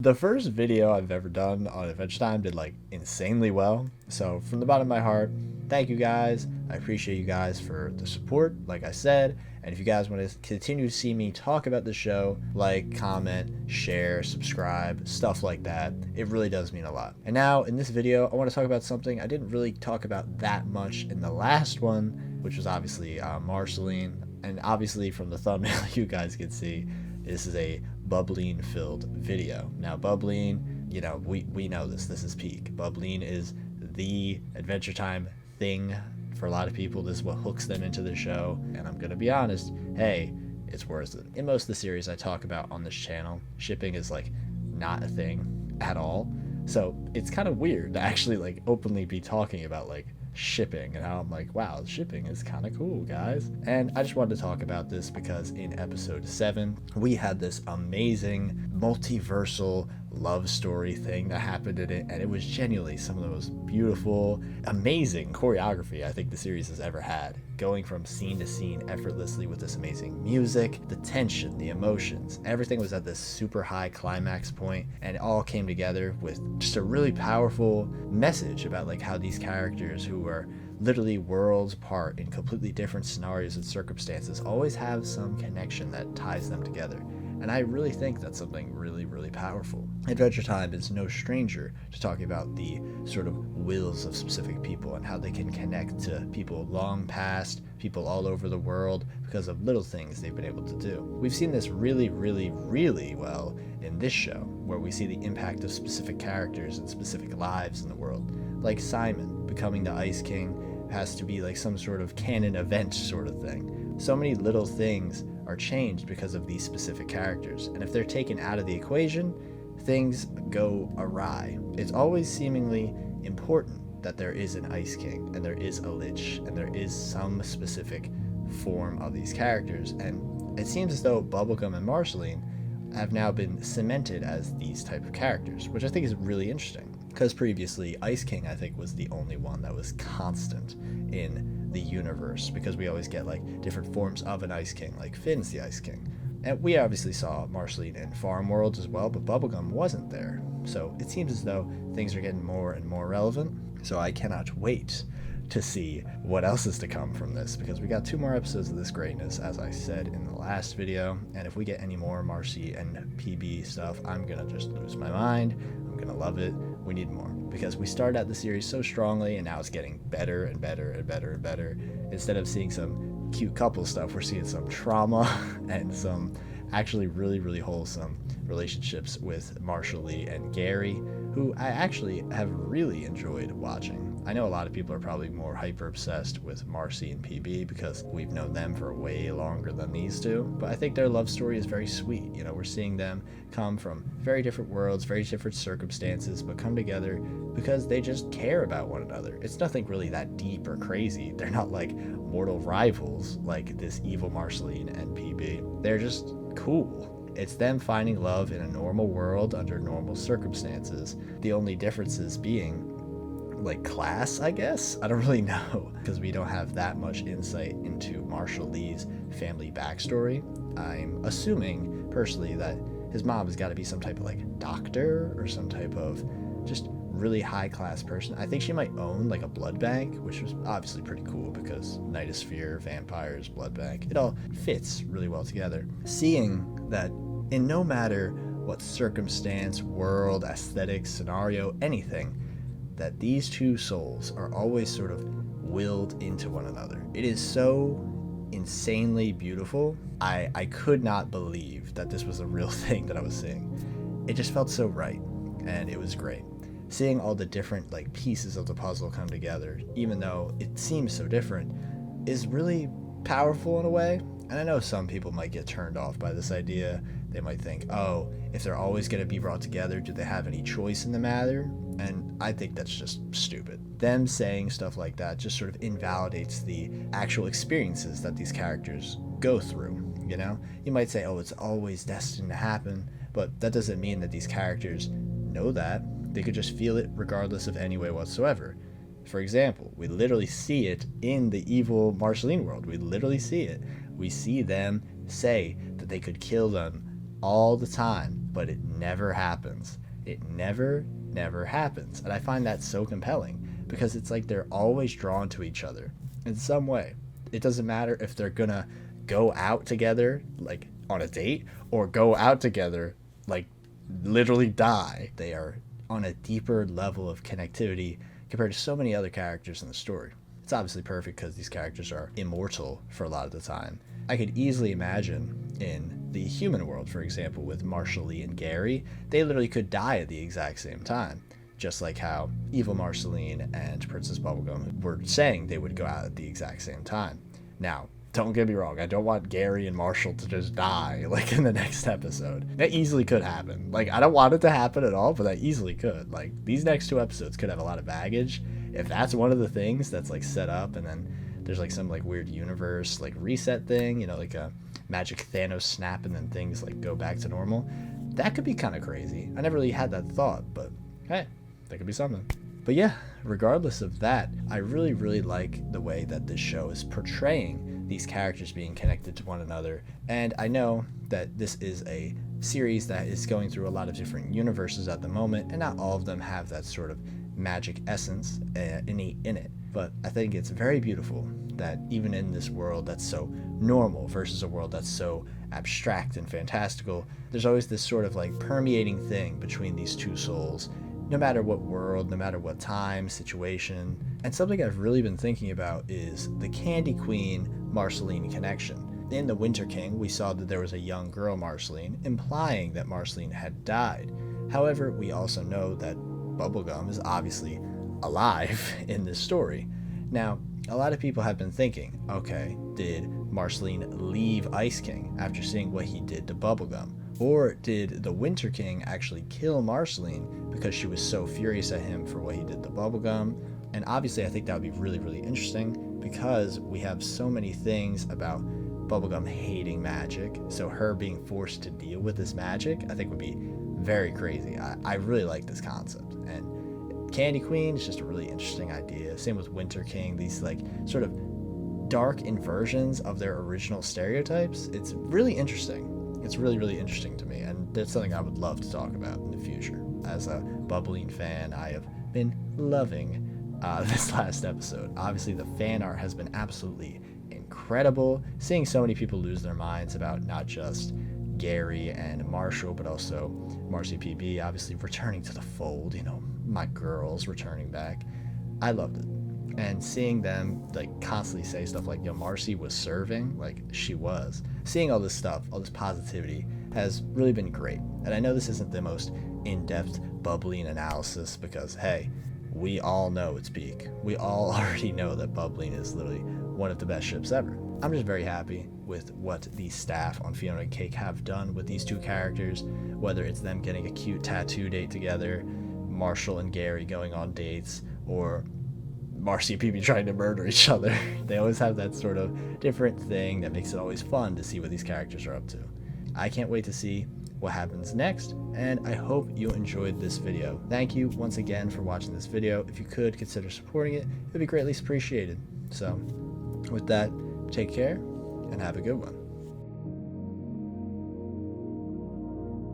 The first video I've ever done on Adventure Time did like insanely well. So from the bottom of my heart, thank you guys. I appreciate you guys for the support, like I said. And if you guys want to continue to see me talk about the show, like, comment, share, subscribe, stuff like that, it really does mean a lot. And now in this video, I want to talk about something I didn't really talk about that much in the last one, which was obviously Marceline. And obviously from the thumbnail, you guys can see this is a Bubbline filled video. Now Bubbline, you know, we know this is peak. Bubbline is the Adventure Time thing for a lot of people. This is what hooks them into the show, and I'm gonna be honest, hey, it's worth it. In most of the series I talk about on this channel, shipping is like not a thing at all, so it's kind of weird to actually like openly be talking about like shipping and how I'm like, wow, shipping is kind of cool, guys. And I just wanted to talk about this because in episode 7 we had this amazing multiversal love story thing that happened in it, and it was genuinely some of the most beautiful, amazing choreography I think the series has ever had, going from scene to scene effortlessly with this amazing music, the tension, the emotions, everything was at this super high climax point, and it all came together with just a really powerful message about like how these characters who are literally worlds apart in completely different scenarios and circumstances always have some connection that ties them together. And I really think that's something really, really powerful. Adventure Time is no stranger to talking about the sort of wills of specific people and how they can connect to people long past, people all over the world, because of little things they've been able to do. We've seen this really, really, really well in this show, where we see the impact of specific characters and specific lives in the world. Like Simon becoming the Ice King has to be like some sort of canon event sort of thing. So many little things are changed because of these specific characters, and if they're taken out of the equation, things go awry. It's always seemingly important that there is an Ice King and there is a Lich and there is some specific form of these characters, and it seems as though Bubblegum and Marceline have now been cemented as these type of characters, which I think is really interesting, because previously Ice King I think was the only one that was constant in the universe, because we always get like different forms of an Ice King, like Finn's the Ice King, and we obviously saw Marceline in Farm Worlds as well, but Bubblegum wasn't there. So it seems as though things are getting more and more relevant, so I cannot wait to see what else is to come from this, because we got 2 more episodes of this greatness, as I said in the last video, and if we get any more Marcy and PB stuff, I'm gonna just lose my mind. I'm gonna love it. We need more, because we started out the series so strongly and now it's getting better and better and better and better. Instead of seeing some cute couple stuff, we're seeing some trauma and some actually really, really wholesome relationships with Marshall Lee and Gary, who I actually have really enjoyed watching. I know a lot of people are probably more hyper obsessed with Marcy and PB because we've known them for way longer than these two, but I think their love story is very sweet. You know, we're seeing them come from very different worlds, very different circumstances, but come together because they just care about one another. It's nothing really that deep or crazy. They're not like mortal rivals like this evil Marceline and PB. They're just cool. It's them finding love in a normal world under normal circumstances. The only differences being like class, I guess. I don't really know, because we don't have that much insight into Marshall Lee's family backstory. I'm assuming personally that his mom has got to be some type of like doctor or some type of just really high class person. I think she might own like a blood bank, which was obviously pretty cool because Nightosphere, vampires, blood bank, it all fits really well together. Seeing that in no matter what circumstance, world, aesthetic, scenario, anything, that these two souls are always sort of willed into one another. It is so insanely beautiful. I could not believe that this was a real thing that I was seeing. It just felt so right, and it was great. Seeing all the different like pieces of the puzzle come together, even though it seems so different, is really powerful in a way. And I know some people might get turned off by this idea. They might think, oh, if they're always going to be brought together, do they have any choice in the matter? And I think that's just stupid. Them saying stuff like that just sort of invalidates the actual experiences that these characters go through, you know? You might say, oh, it's always destined to happen, but that doesn't mean that these characters know that. They could just feel it regardless of any way whatsoever. For example, we literally see it in the evil Marceline world. We literally see it. We see them say that they could kill them all the time, but it never happens. It never happens. And I find that so compelling because it's like they're always drawn to each other in some way. It doesn't matter if they're gonna go out together, like on a date, or go out together, like literally die. They are on a deeper level of connectivity compared to so many other characters in the story. It's obviously perfect because these characters are immortal for a lot of the time. I could easily imagine in the human world, for example, with Marceline and Gary, they literally could die at the exact same time. Just like how evil Marceline and Princess Bubblegum were saying they would go out at the exact same time. Now, don't get me wrong, I don't want Gary and Marshall to just die, like, in the next episode. That easily could happen. Like, I don't want it to happen at all, but that easily could. Like, these next 2 episodes could have a lot of baggage. If that's one of the things that's, like, set up, and then there's, like, some, like, weird universe, like, reset thing, you know, like a magic Thanos snap, and then things, like, go back to normal, that could be kind of crazy. I never really had that thought, but, hey, that could be something. But yeah, regardless of that, I really like the way that this show is portraying these characters being connected to one another. And I know that this is a series that is going through a lot of different universes at the moment, and not all of them have that sort of magic essence innate in it. But I think it's very beautiful that even in this world that's so normal versus a world that's so abstract and fantastical, there's always this sort of like permeating thing between these two souls, no matter what world, no matter what time, situation. And something I've really been thinking about is the Candy Queen Marceline connection. In The Winter King, we saw that there was a young girl Marceline, implying that Marceline had died. However, we also know that Bubblegum is obviously alive in this story. Now, a lot of people have been thinking, okay, did Marceline leave Ice King after seeing what he did to Bubblegum? Or did the Winter King actually kill Marceline because she was so furious at him for what he did to Bubblegum? And obviously I think that would be really interesting because we have so many things about Bubblegum hating magic, so her being forced to deal with this magic I think would be very crazy. I really like this concept, and Candy Queen is just a really interesting idea. Same with Winter King, these like sort of dark inversions of their original stereotypes. It's really interesting. It's really interesting to me, and that's something I would love to talk about in the future. As a Bubbline fan, I have been loving this last episode. Obviously, the fan art has been absolutely incredible. Seeing so many people lose their minds about not just Gary and Marshall, but also Marcy PB, obviously returning to the fold, you know, my girls returning back. I loved it. And seeing them like constantly say stuff like, yo, Marcy was serving, like she was. Seeing all this stuff, all this positivity has really been great. And I know this isn't the most in-depth Bubbline analysis because, hey, we all know it's peak. We all already know that Bubbline is literally one of the best ships ever. I'm just very happy with what the staff on Fionna and Cake have done with these 2 characters, whether it's them getting a cute tattoo date together, Marshall and Gary going on dates, or Marcy and PB trying to murder each other. They always have that sort of different thing that makes it always fun to see what these characters are up to. I can't wait to see what happens next, and I hope you enjoyed this video. Thank you once again for watching this video. If you could consider supporting it, it would be greatly appreciated. So with that, take care and have a good one.